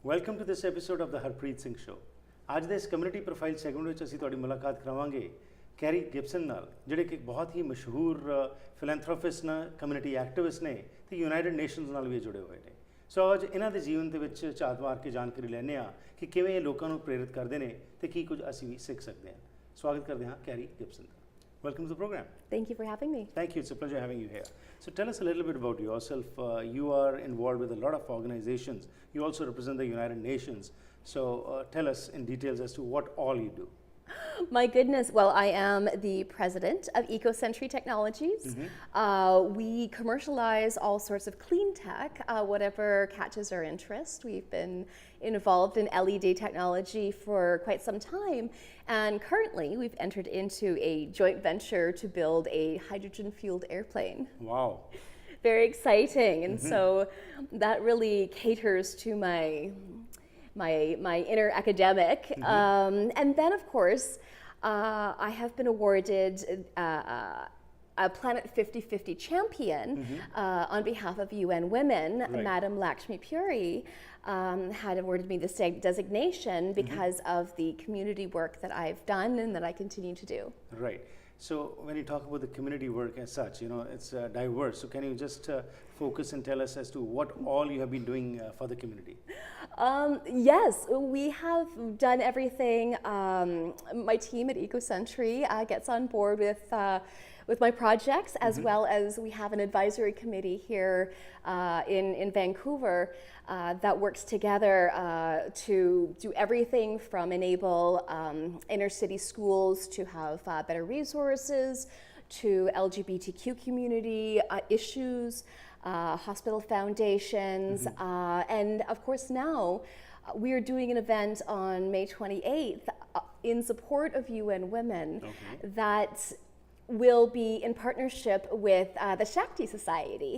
Welcome to this episode of the Harpreet Singh show. ਅੱਜ ਦੇ ਇਸ ਕਮਿਊਨਿਟੀ ਪ੍ਰੋਫਾਈਲ ਸੈਗਮੈਂਟ ਵਿੱਚ ਅਸੀਂ ਤੁਹਾਡੀ ਮੁਲਾਕਾਤ ਕਰਾਵਾਂਗੇ ਕੈਰੀ ਗਿਬਸਨ ਨਾਲ, ਜਿਹੜੇ ਕਿ ਇੱਕ ਬਹੁਤ ਹੀ ਮਸ਼ਹੂਰ ਫਿਲੈਂਥਰੋਪਿਸਟ ਨੇ, ਕਮਿਊਨਿਟੀ ਐਕਟਿਵਿਸਟ ਨੇ ਤੇ ਯੂਨਾਈਟਿਡ ਨੇਸ਼ਨਸ ਨਾਲ ਵੀ ਜੁੜੇ ਹੋਏ ਨੇ। ਸੋ ਅੱਜ ਇਹਨਾਂ ਦੇ ਜੀਵਨ ਦੇ ਵਿੱਚ ਝਾਤ ਮਾਰ ਕੇ ਜਾਣਕਾਰੀ ਲੈਂਦੇ ਹਾਂ ਕਿ ਕਿਵੇਂ ਇਹ ਲੋਕਾਂ ਨੂੰ ਪ੍ਰੇਰਿਤ ਕਰਦੇ ਨੇ ਤੇ ਕੀ ਕੁਝ ਅਸੀਂ ਵੀ ਸਿੱਖ ਸਕਦੇ ਹਾਂ। ਸਵਾਗਤ ਕਰਦੇ ਹਾਂ carry Gibson the. Welcome to the program. Thank you for having me. Thank you. It's a pleasure having you here. So tell us a little bit about yourself. You are involved with a lot of organizations. You also represent the United Nations. So tell us in details as to what all you do. My goodness. Well, I am the president of EcoCentry Technologies. We commercialize all sorts of clean tech, whatever catches our interest. We've been involved in LED technology for quite some time. And currently, we've entered into a joint venture to build a hydrogen-fueled airplane. Wow. Very exciting. And so that really caters to my inner academic. And then, of course, I have been awarded a Planet 50/50 champion on behalf of UN Women. Right. Madam Lakshmi Puri had awarded me this designation because of the community work that I've done and that I continue to do. Right. So when you talk about the community work as such, you know, it's diverse. So can you just focus and tell us as to what all you have been doing for the community? Yes, we have done everything. My team at EcoCentry gets on board with my projects, as well as we have an advisory committee here in Vancouver that works together to do everything from enable inner city schools to have better resources, to LGBTQ community issues, hospital foundations, and of course now we are doing an event on May 28th in support of UN Women that will be in partnership with the Shakti Society,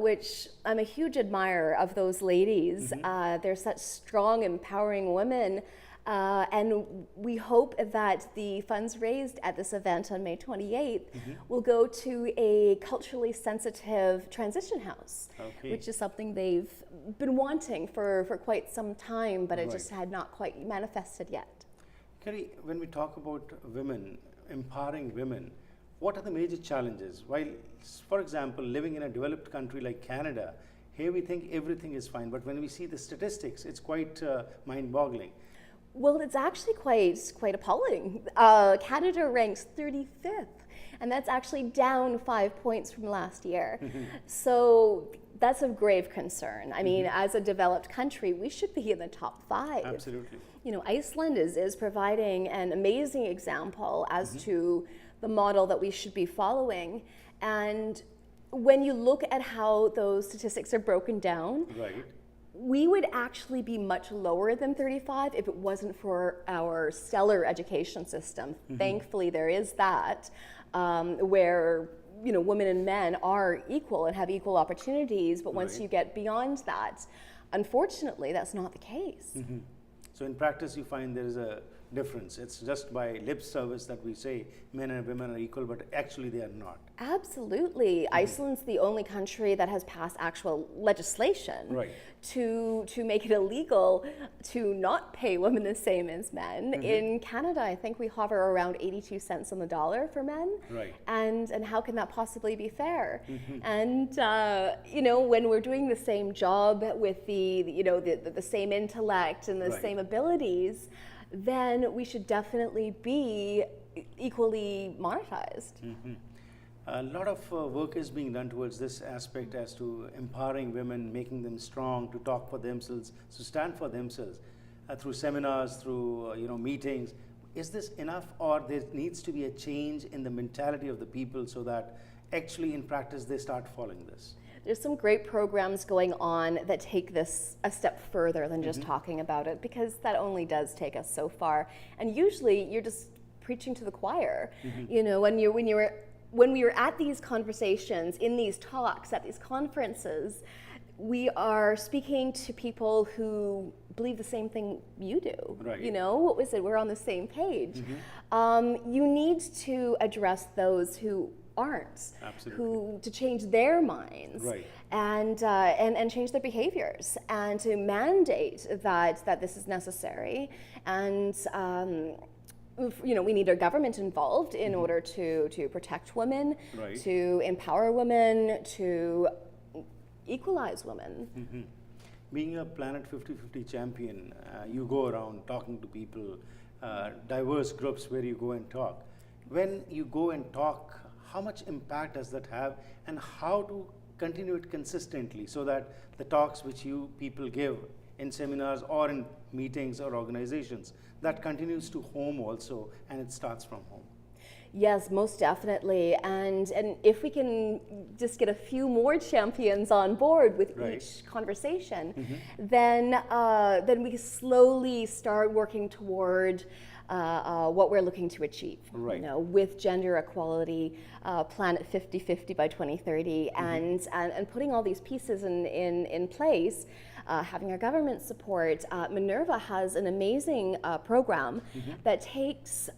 which I'm a huge admirer of those ladies. They're such strong, empowering women. And we hope that the funds raised at this event on May 28th will go to a culturally sensitive transition house, which is something they've been wanting for quite some time, but it just had not quite manifested yet. Kerry, when we talk about women, empowering women, what are the major challenges? While, for example, living in a developed country like Canada, here we think everything is fine, but when we see the statistics, it's quite mind-boggling. Well, it's actually quite appalling. Canada ranks 35th, and that's actually down 5 points from last year. So that's of grave concern. I mean, as a developed country, we should be in the top 5. Absolutely. You know, Iceland is providing an amazing example as to the model that we should be following. And when you look at how those statistics are broken down, we would actually be much lower than 35 if it wasn't for our stellar education system. Thankfully, there is that, where you know, women and men are equal and have equal opportunities, but once you get beyond that, unfortunately, that's not the case. So in practice, you find there is a difference. It's just by lip service that we say men and women are equal, but actually they are not. Absolutely. Iceland's the only country that has passed actual legislation to make it illegal to not pay women the same as men. In Canada, I think we hover around 82 cents on the dollar for men. And how can that possibly be fair? And you know, when we're doing the same job with the same intellect and the same abilities, then we should definitely be equally monetized. A lot of work is being done towards this aspect as to empowering women, making them strong to talk for themselves, to stand for themselves through seminars, through meetings. Is this enough, or there needs to be a change in the mentality of the people so that actually in practice they start following this? There's some great programs going on that take this a step further than just talking about it, because that only does take us so far. And usually you're just preaching to the choir. You know, when you're when we are at these conversations, in these talks, at these conferences, we are speaking to people who believe the same thing you do. Right. You know, what was it? We're on the same page. You need to address those who aren't, Absolutely. to change their minds, Right. and change their behaviors, and to mandate that this is necessary, and you know, we need our government involved in order to protect women, Right. to empower women, to equalize women. Being a Planet 50/50 champion, you go around talking to people, diverse groups where you go and talk. When you go and talk, how much impact does that have, and how to continue it consistently so that the talks which you people give in seminars or in meetings or organizations, that continues to home also, and it starts from home? Yes, most definitely, and if we can just get a few more champions on board with Right. each conversation, then we slowly start working toward what we're looking to achieve. Right. You know, with gender equality, Planet 50/50 by 2030, and putting all these pieces in place. Having our government support, Minerva has an amazing program that takes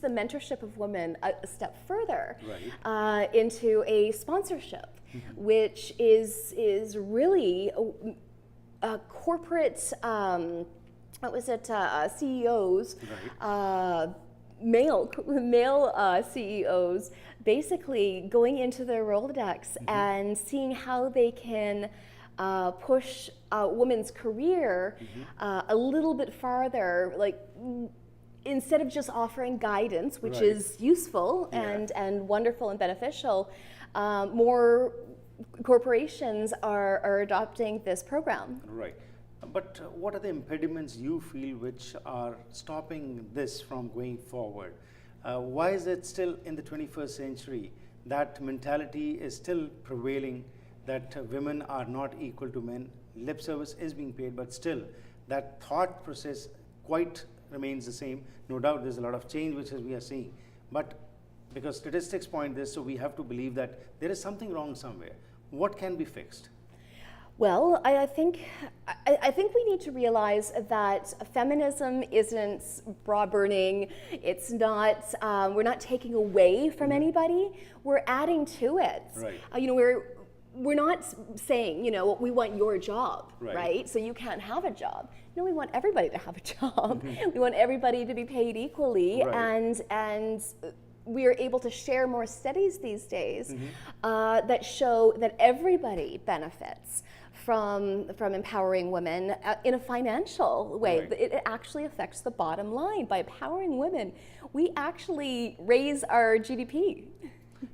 the mentorship of women a step further, Right. into a sponsorship, which is really a corporate, CEOs, Right. male CEOs, basically going into their Rolodex and seeing how they can push a woman's career a little bit farther, like instead of just offering guidance, which Right. is useful Yeah. and wonderful and beneficial, more corporations are adopting this program. Right. But what are the impediments you feel which are stopping this from going forward? Why is it still in the 21st century that mentality is still prevailing, that women are not equal to men? Lip service is being paid, but still that thought process quite remains the same. No doubt there's a lot of change which we are seeing, but because statistics point this, so we have to believe that there is something wrong somewhere. What can be fixed? Well, I think we need to realize that feminism isn't bra burning. It's not. We're not taking away from anybody. We're adding to it. Right. You know, we're not saying, you know, we want your job, Right. right? So you can't have a job. No, we want everybody to have a job. We want everybody to be paid equally, Right. and we are able to share more studies these days that show that everybody benefits from empowering women in a financial way. Right. It actually affects the bottom line. By empowering women, we actually raise our GDP.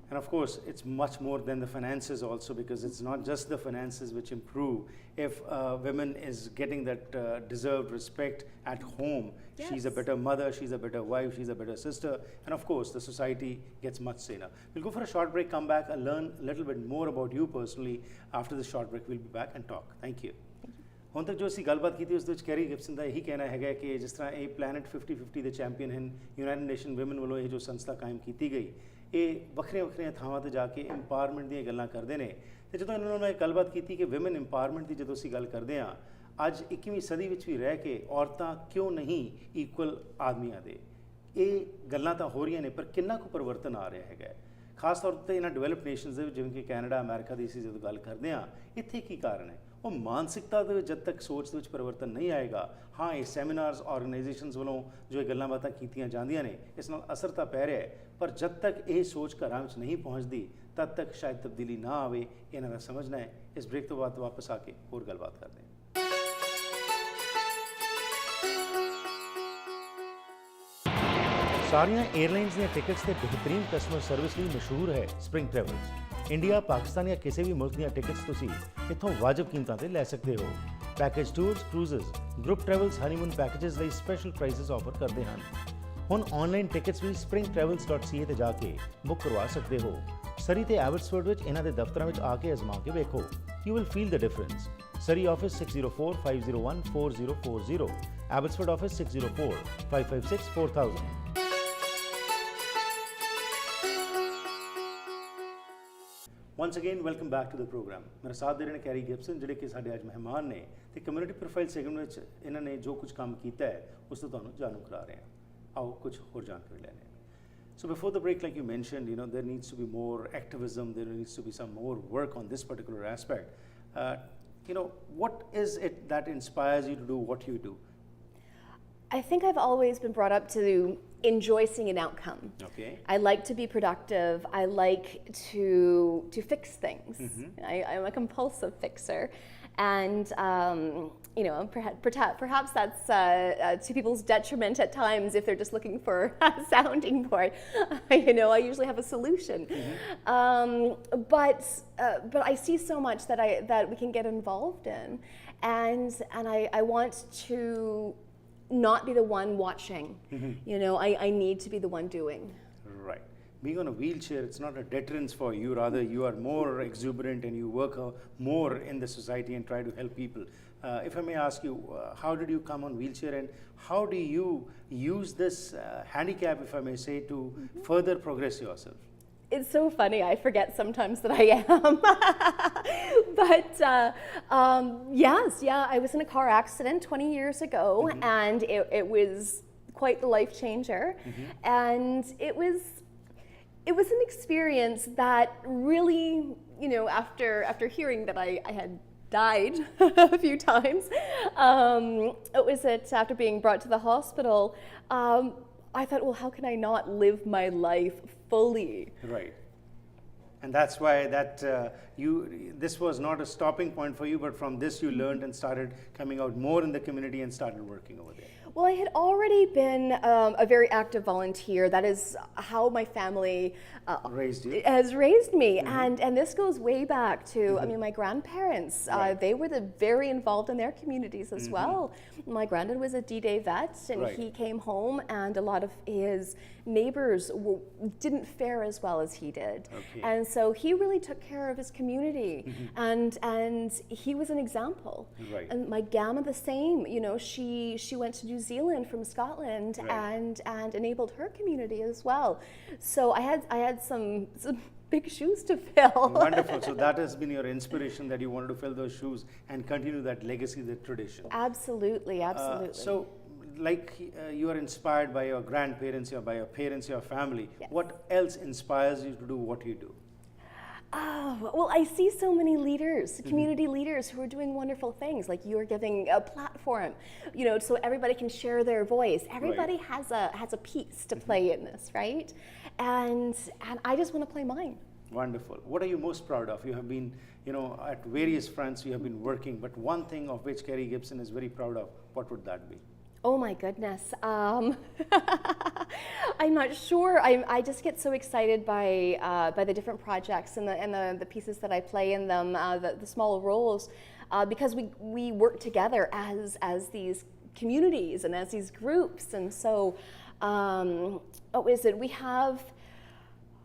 And of course, it's much more than the finances also, because it's not just the finances which improve. If women is getting that deserved respect at home, she's a Yes. better mother, she's a better wife, she's a better sister, and of course, the society gets much saner. We'll go for a short break, come back and learn a little bit more about you personally. After the short break, we'll be back and talk. Thank you. ਹੁਣ ਤੱਕ ਜੋ ਅਸੀਂ ਗੱਲਬਾਤ ਕੀਤੀ ਉਸ ਦੇ ਵਿੱਚ carry Gibson ਦਾ ਇਹੀ ਕਹਿਣਾ ਹੈਗਾ ਕਿ ਜਿਸ ਤਰ੍ਹਾਂ ਇਹ ਪਲੈਨਟ 50/50 ਦੇ ਚੈਂਪੀਅਨ ਹਨ, ਯੂਨਾਈਟਿਡ ਨੇਸ਼ਨ ਵਿਮਨ ਵੱਲੋਂ ਇਹ ਜੋ ਸੰਸਥਾ ਕਾਇਮ ਕੀਤੀ ਗਈ, ਇਹ ਵੱਖਰੀਆਂ ਥਾਵਾਂ ਤੇ ਜਾ ਕੇ ਇੰਪਾਵਰਮੈਂਟ ਦੀਆਂ ਗੱਲਾਂ ਕਰਦੇ ਨੇ। ਤੇ ਜਦੋਂ ਇਹਨਾਂ ਨਾਲ ਮੈਂ ਗੱਲਬਾਤ ਕੀਤੀ ਕਿ ਵਿਮਨ ਇੰਪਾਵਰਮੈਂਟ ਦੀ ਜਦੋਂ ਅਸੀਂ ਗੱਲ ਕਰਦੇ ਹਾਂ, ਅੱਜ 21ਵੀਂ ਸਦੀ ਵਿੱਚ ਵੀ ਰਹਿ ਕੇ ਔਰਤਾਂ ਕਿਉਂ ਨਹੀਂ ਇਕੁਅਲ ਆਦਮੀਆਂ ਦੇ, ਇਹ ਗੱਲਾਂ ਤਾਂ ਹੋ ਰਹੀਆਂ ਨੇ, ਪਰ ਕਿੰਨਾ ਕੁ ਪਰਿਵਰਤਨ ਆ ਰਿਹਾ ਹੈਗਾ। ਖਾਸ ਤੌਰ ਤੇ ਇਹਨਾਂ ਡਿਵੈਲਪਡ ਨੇਸ਼ਨਸ ਦੇ ਵਿੱਚ, ਜਿਵੇਂ ਕਿ ਕੈਨੇਡਾ, ਅਮਰੀਕਾ ਦੀ ਅਸੀਂ ਜਦੋਂ ਗੱਲ ਕਰਦੇ ਹਾਂ, ਇੱਥੇ ਕੀ ਕਾਰਨ ਹੈ? ਉਹ ਮਾਨਸਿਕਤਾ ਦੇ ਵਿੱਚ ਜਦ ਤੱਕ ਸੋਚ ਦੇ ਵਿੱਚ ਪਰਿਵਰਤਨ ਨਹੀਂ ਆਏਗਾ। ਹਾਂ, ਇਹ ਸੈਮੀਨਾਰਸ ਆਰਗੇਨਾਈਜੇਸ਼ਨਸ ਵੱਲੋਂ ਜੋ ਇਹ ਗੱਲਾਂ ਬਾਤਾਂ ਕੀਤੀਆਂ ਜਾਂਦੀਆਂ ਨੇ, ਇਸ ਨਾਲ ਅਸਰ ਤਾਂ ਪੈ ਰਿਹਾ ਹੈ, ਪਰ ਜਦ ਤੱਕ ਇਹ ਸੋਚ ਘਰਾਂ ਵਿੱਚ ਨਹੀਂ ਪਹੁੰਚਦੀ, ਤਦ ਤੱਕ ਸ਼ਾਇਦ ਤਬਦੀਲੀ ਨਾ ਆਵੇ। ਇਹਨਾਂ ਦਾ ਸਮਝਣਾ ਹੈ। ਇਸ ਬ੍ਰੇਕ ਤੋਂ ਬਾਅਦ ਵਾਪਸ ਆ ਕੇ ਹੋਰ ਗੱਲਬਾਤ ਕਰਦੇ ਹਾਂ। ਸਾਰੀਆਂ 에ਅਰਲਾਈਨਸ ਦੀਆਂ ਟਿਕਟਸ ਤੇ ਬਿਹਤਰੀਨ ਕਸਟਮਰ ਸਰਵਿਸ ਲਈ ਮਸ਼ਹੂਰ ਹੈ ਸਪ੍ਰਿੰਗ ਟਰੈਵਲਸ। ਇੰਡੀਆ, ਪਾਕਿਸਤਾਨ ਜਾਂ ਕਿਸੇ ਵੀ ਮੁਲਕ ਦੀਆਂ ਟਿਕਟਸ ਤੁਸੀਂ ਇੱਥੋਂ ਵਾਜਬ ਕੀਮਤਾਂ ਤੇ ਲੈ ਸਕਦੇ ਹੋ। Package tours, cruises, group travels, honeymoon packages ਲਈ ਸਪੈਸ਼ਲ ਪ੍ਰਾਈਸਿਸ ਆਫਰ ਕਰਦੇ ਹਨ। ਹੁਣ ਆਨਲਾਈਨ ਟਿਕਟਸ ਵੀ springtravels.ca ਤੇ ਜਾ ਕੇ ਬੁੱਕ ਕਰਵਾ ਸਕਦੇ ਹੋ। ਸਰੀ ਤੇ ਐਬਟਸਫੋਰਡ ਵਿੱਚ ਇਹਨਾਂ ਦੇ ਦਫ਼ਤਰਾਂ ਵਿੱਚ ਆ ਕੇ ਅਜ਼ਮਾ ਕੇ ਵੇਖੋ। You will feel the difference. Surrey office 6045014040, Abbotsford office 6045564000। Once again, welcome back to the program. मेरे साथ दे रहे हैं कैरी गिब्सन ਜਿਹੜੇ ਕਿ ਸਾਡੇ ਅੱਜ ਮਹਿਮਾਨ ਨੇ ਤੇ ਕਮਿਊਨਿਟੀ ਪ੍ਰੋਫਾਈਲ ਸੈਗਮੈਂਟ ਵਿੱਚ ਇਹਨਾਂ ਨੇ ਜੋ ਕੁਝ ਕੰਮ ਕੀਤਾ ਹੈ ਉਸ ਤੋਂ ਤੁਹਾਨੂੰ ਜਾਣੂ ਕਰਾ ਰਹੇ ਹਾਂ। ਆਓ ਕੁਝ ਹੋਰ ਜਾਣਕਾਰੀ ਲੈਣੇ ਹਾਂ। So before the break, like you mentioned, there needs to be more activism, there needs to be some more work on this particular aspect. What is it that inspires you to do what you do? I think I've always been brought up to enjoy seeing an outcome. Okay. I like to be productive. I like to fix things. I'm a compulsive fixer. And, perhaps that's to people's detriment at times if they're just looking for a sounding board. I usually have a solution. But I see so much that we can get involved in. And I want to not be the one watching. I need to be the one doing. Right. Being on a wheelchair, it's not a deterrence for you. Rather, you are more exuberant and you work more in the society and try to help people. If I may ask you, how did you come on wheelchair and how do you use this handicap, if I may say, to further progress yourself? It's so funny. I forget sometimes that I am. But I was in a car accident 20 years ago, and it was quite the life changer. And it was an experience that really, after hearing that I had died a few times, it was that after being brought to the hospital, I thought, well, how can I not live my life fully? Right. And that's why this was not a stopping point for you, but from this you learned and started coming out more in the community and started working over there. Well, I had already been a very active volunteer. That is how my family Raised you. has raised me. And this goes way back to, my grandparents. Right. They were very involved in their communities as well. My granddad was a D-Day vet, and Right. he came home, and a lot of his neighbors didn't fare as well as he did. Okay. And so he really took care of his community, and he was an example. Right. And my gamma the same. She went to New Zealand from Scotland, Right. and enabled her community as well. So I had some big shoes to fill. Wonderful. So that has been your inspiration, that you wanted to fill those shoes and continue that legacy, that tradition. Absolutely. So, like you are inspired by your grandparents, or by your parents, your family. Yes. What else inspires you to do what you do? Well, I see so many leaders, community leaders who are doing wonderful things. Like you're giving a platform, so everybody can share their voice. Everybody has a piece to play in this, right? And I just want to play mine. Wonderful. What are you most proud of? You have been, at various fronts you have been working, but one thing of which Kerry Gibson is very proud of, what would that be? Oh my goodness. I'm not sure. I just get so excited by the different projects and the pieces that I play in them, the small roles, because we work together as these communities and as these groups. And so, we have,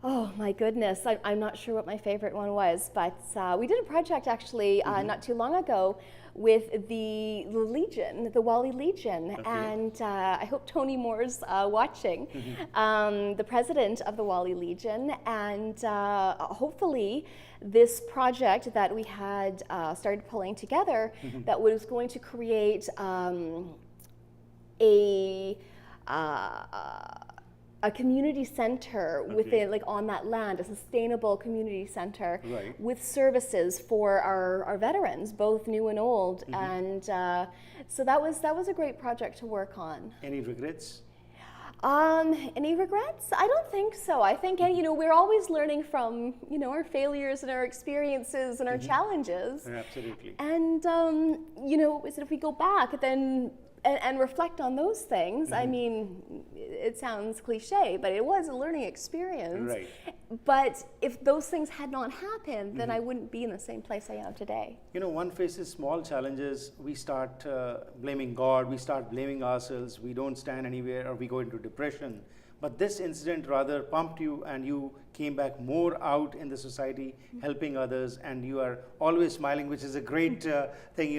oh my goodness, I'm not sure what my favorite one was, but we did a project actually not too long ago with the Legion, the Wally Legion, Okay. and I hope Tony Moore's watching, the president of the Wally Legion, and hopefully this project that we had started pulling together that was going to create a community center within, like on that land, a sustainable community center Right. with services for our veterans, both new and old, and so that was a great project to work on. Any regrets? Any regrets? I don't think so. I think we're always learning from our failures and our experiences and our challenges. Absolutely. And if we go back then and reflect on those things, I mean, it sounds cliche, but it was a learning experience. Right. But if those things had not happened, then I wouldn't be in the same place I am today. One faces small challenges, we start blaming God, we start blaming ourselves, we don't stand anywhere, or we go into depression. But this incident rather pumped you, and you came back more out in the society, helping others, and you are always smiling, which is a great thing,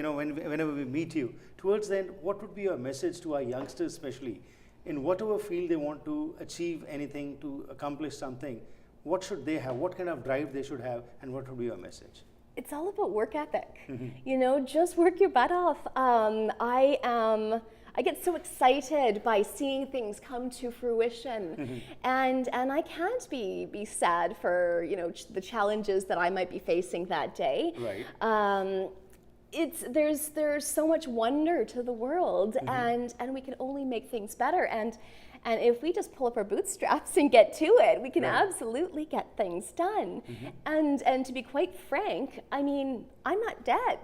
whenever we meet you. Towards the end, what would be your message to our youngsters, especially in whatever field they want to achieve anything, to accomplish something? what should they have, what kind of drive they should have, and what would be your message? It's all about work ethic. You know, just work your butt off. I get so excited by seeing things come to fruition, and I can't be sad for, you know, the challenges that I might be facing that day. Right. There's so much wonder to the world, and we can only make things better. And if we just pull up our bootstraps and get to it, we can absolutely get things done. And to be quite frank, I mean, I'm not dead.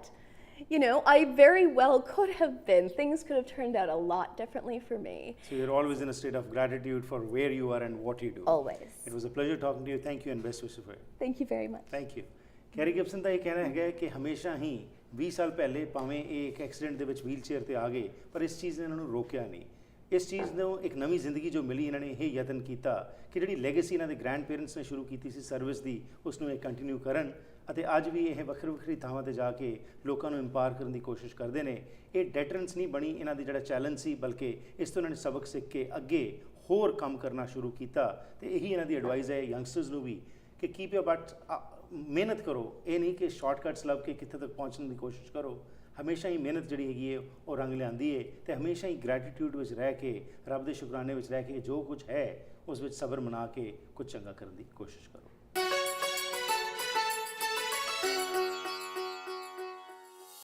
You know, I very well could have been. Things could have turned out a lot differently for me. So you're always in a state of gratitude for where you are and what you do. Always. It was a pleasure talking to you. Thank you and best wishes for you. Thank you very much. Thank you. Carrie Gibson ਦਾ ਇਹ ਕਹਿਣਾ ਹੈਗਾ ਕਿ ਹਮੇਸ਼ਾ ਹੀ 20 ਸਾਲ ਪਹਿਲੇ ਭਾਵੇਂ ਇਹ ਇੱਕ ਐਕਸੀਡੈਂਟ ਦੇ ਵਿੱਚ ਵੀਲ ਚੇਅਰ ਤੇ ਆ ਗਏ, ਪਰ ਇਸ ਚੀਜ਼ ਨੇ ਇਹਨਾਂ ਨੂੰ ਰੋਕਿਆ ਨਹੀਂ। ਇਸ ਚੀਜ਼ ਨੂੰ ਇੱਕ ਨਵੀਂ ਜ਼ਿੰਦਗੀ ਜੋ ਮਿਲੀ, ਇਹਨਾਂ ਨੇ ਇਹ ਯਤਨ ਕੀਤਾ ਕਿ ਜਿਹੜੀ ਲੈਗੇਸੀ ਇਹਨਾਂ ਦੇ ਗ੍ਰੈਂਡ ਪੇਰੈਂਟਸ ਨੇ ਸ਼ੁਰੂ ਕੀਤੀ ਸੀ ਸਰਵਿਸ ਦੀ, ਉਸ ਨੂੰ ਇਹ ਕੰਟੀਨਿਊ ਕਰਨ ਅਤੇ ਅੱਜ ਵੀ ਇਹ ਵੱਖਰੀ ਵੱਖਰੀ ਥਾਵਾਂ 'ਤੇ ਜਾ ਕੇ ਲੋਕਾਂ ਨੂੰ ਇੰਪਾਵਰ ਕਰਨ ਦੀ ਕੋਸ਼ਿਸ਼ ਕਰਦੇ ਨੇ। ਇਹ ਡੈਟਰੈਂਸ ਨਹੀਂ ਬਣੀ ਇਹਨਾਂ ਦੀ ਜਿਹੜਾ ਚੈਲੰਜ ਸੀ, ਬਲਕਿ ਇਸ ਤੋਂ ਇਹਨਾਂ ਨੇ ਸਬਕ ਸਿੱਖ ਕੇ ਅੱਗੇ ਹੋਰ ਕੰਮ ਕਰਨਾ ਸ਼ੁਰੂ ਕੀਤਾ। ਤੇ ਇਹੀ ਇਹਨਾਂ ਦੀ ਐਡਵਾਈਸ ਹੈ ਯੰਗਸਟਰਸ ਨੂੰ ਵੀ ਕਿ ਕੀਪ ਯੋਰ ਬਟ, ਮਿਹਨਤ ਕਰੋ। ਇਹ ਨਹੀਂ ਕਿ ਸ਼ਾਰਟਕਟਸ ਲੱਭ ਕੇ ਕਿੱਥੇ ਤੱਕ ਪਹੁੰਚਣ ਦੀ ਕੋਸ਼ਿਸ਼ ਕਰੋ। ਹਮੇਸ਼ਾ ਹੀ ਮਿਹਨਤ ਜਿਹੜੀ ਹੈਗੀ ਹੈ ਉਹ ਰੰਗ ਲਿਆਂਦੀ ਹੈ, ਅਤੇ ਹਮੇਸ਼ਾ ਹੀ ਗ੍ਰੈਟੀਟਿਊਡ ਵਿੱਚ ਰਹਿ ਕੇ, ਰੱਬ ਦੇ ਸ਼ੁਕਰਾਨੇ ਵਿੱਚ ਰਹਿ ਕੇ, ਜੋ ਕੁਝ ਹੈ ਉਸ ਵਿੱਚ ਸਬਰ ਮਨਾ ਕੇ ਕੁਝ ਚੰਗਾ ਕਰਨ ਦੀ ਕੋਸ਼ਿਸ਼ ਕਰੋ।